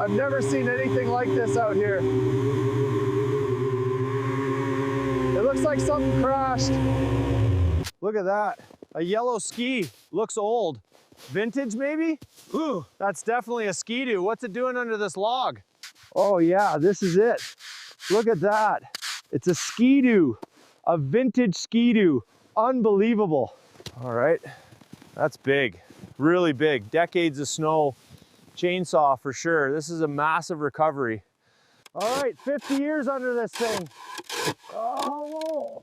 I've never seen anything like this out here. It looks like something crashed. Look at that. A yellow ski. Looks old. Vintage maybe? Ooh, that's definitely a Ski-Doo. What's it doing under this log? Oh yeah, this is it. Look at that. It's a Ski-Doo. A vintage Ski-Doo. Unbelievable. All right, that's big. Really big. Decades of snow. Chainsaw for sure. This is a massive recovery. All right, 50 years under this thing. Oh,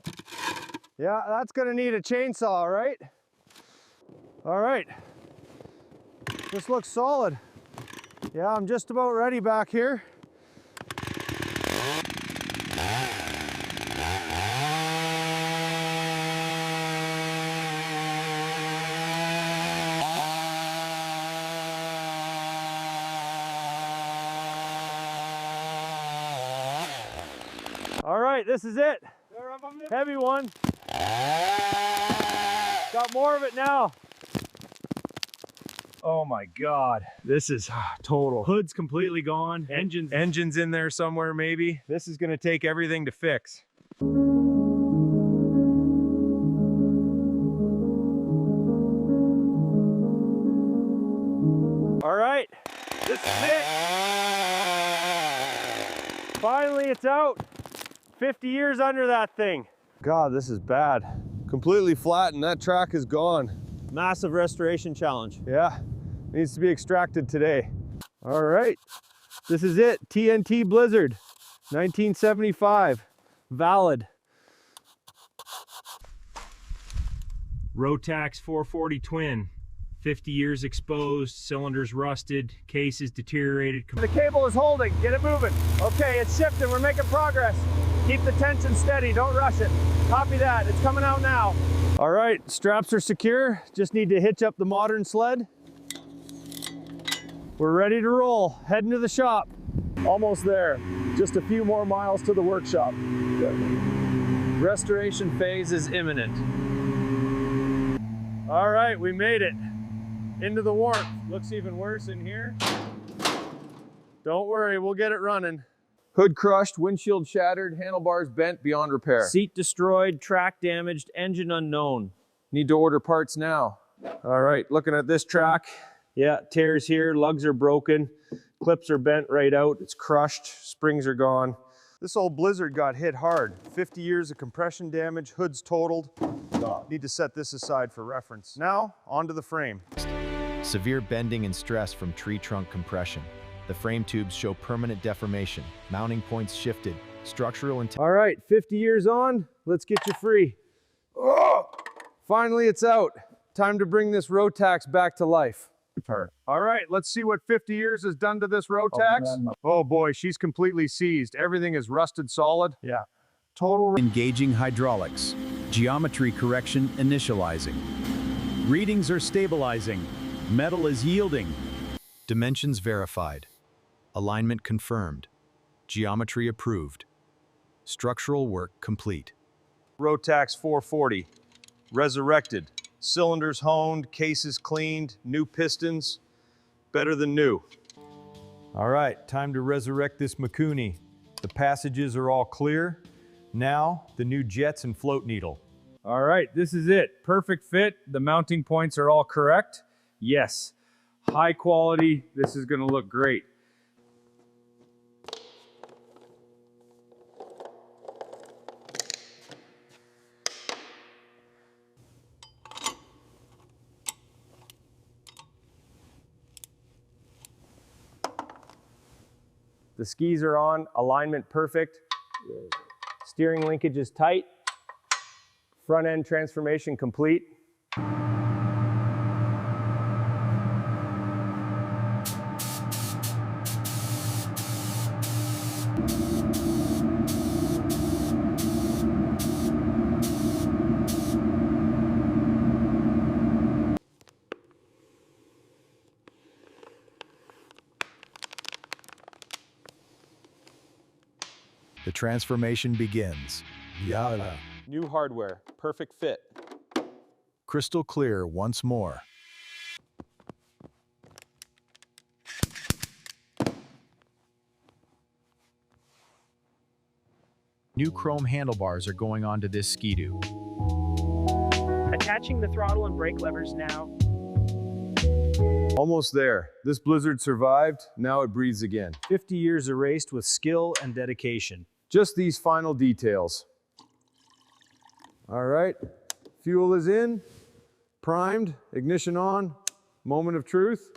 yeah, that's gonna need a chainsaw, right? All right, this looks solid. Yeah, I'm just about ready back here. All right, this is it. Heavy one. Got more of it now. Oh my God, this is total. Hood's completely gone. Engine's in there somewhere maybe. This is gonna take everything to fix. All right, this is it. Finally, it's out. 50 years under that thing. God, this is bad. Completely flattened, that track is gone. Massive restoration challenge. Yeah, needs to be extracted today. All right, this is it. TNT Blizzard, 1975, valid. Rotax 440 twin, 50 years exposed, cylinders rusted, case is deteriorated. The cable is holding, get it moving. Okay, it's shifting, we're making progress. Keep the tension steady, don't rush it. Copy that, it's coming out now. All right, straps are secure. Just need to hitch up the modern sled. We're ready to roll, heading to the shop. Almost there, just a few more miles to the workshop. Restoration phase is imminent. All right, we made it. Into the warmth. Looks even worse in here. Don't worry, we'll get it running. Hood crushed, windshield shattered, handlebars bent beyond repair. Seat destroyed, track damaged, engine unknown. Need to order parts now. All right, looking at this track. Yeah, tears here, lugs are broken, clips are bent right out, it's crushed, springs are gone. This old Blizzard got hit hard. 50 years of compression damage, hood's totaled. Need to set this aside for reference. Now, onto the frame. Severe bending and stress from tree trunk compression. The frame tubes show permanent deformation, mounting points shifted, structural integrity. All right, 50 years on, let's get you free. Oh, finally, it's out. Time to bring this Rotax back to life. All right, let's see what 50 years has done to this Rotax. Oh boy, she's completely seized. Everything is rusted solid. Yeah, total. Engaging hydraulics. Geometry correction initializing. Readings are stabilizing. Metal is yielding. Dimensions verified. Alignment confirmed. Geometry approved. Structural work complete. Rotax 440, resurrected. Cylinders honed, cases cleaned, new pistons, better than new. All right, time to resurrect this Makuni. The passages are all clear. Now, the new jets and float needle. All right, this is it. Perfect fit. The mounting points are all correct. Yes, high quality. This is gonna look great. The skis are on, alignment perfect. Steering linkage is tight. Front end transformation complete. The transformation begins. Yala. New hardware, perfect fit. Crystal clear once more. New chrome handlebars are going onto this Ski-Doo. Attaching the throttle and brake levers now. Almost there. This Blizzard survived, now it breathes again. 50 years erased with skill and dedication. Just these final details. All right, fuel is in, primed, ignition on, moment of truth.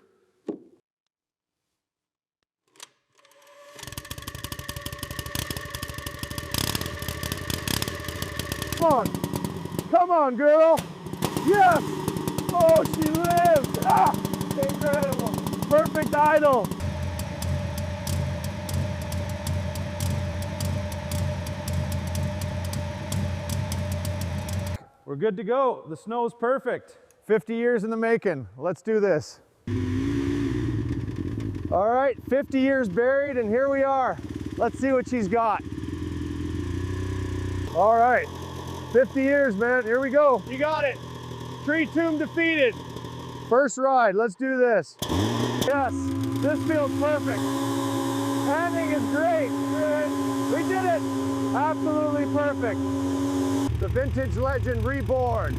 Come on, girl. Yes. Oh, she lives. Ah, incredible. Perfect idle. We're good to go. The snow's perfect. 50 years in the making. Let's do this. All right, 50 years buried, and here we are. Let's see what she's got. All right, 50 years, man. Here we go. You got it. Tree tomb defeated. First ride. Let's do this. Yes, this feels perfect. Handling is great. We did it. Absolutely perfect. The vintage legend reborn.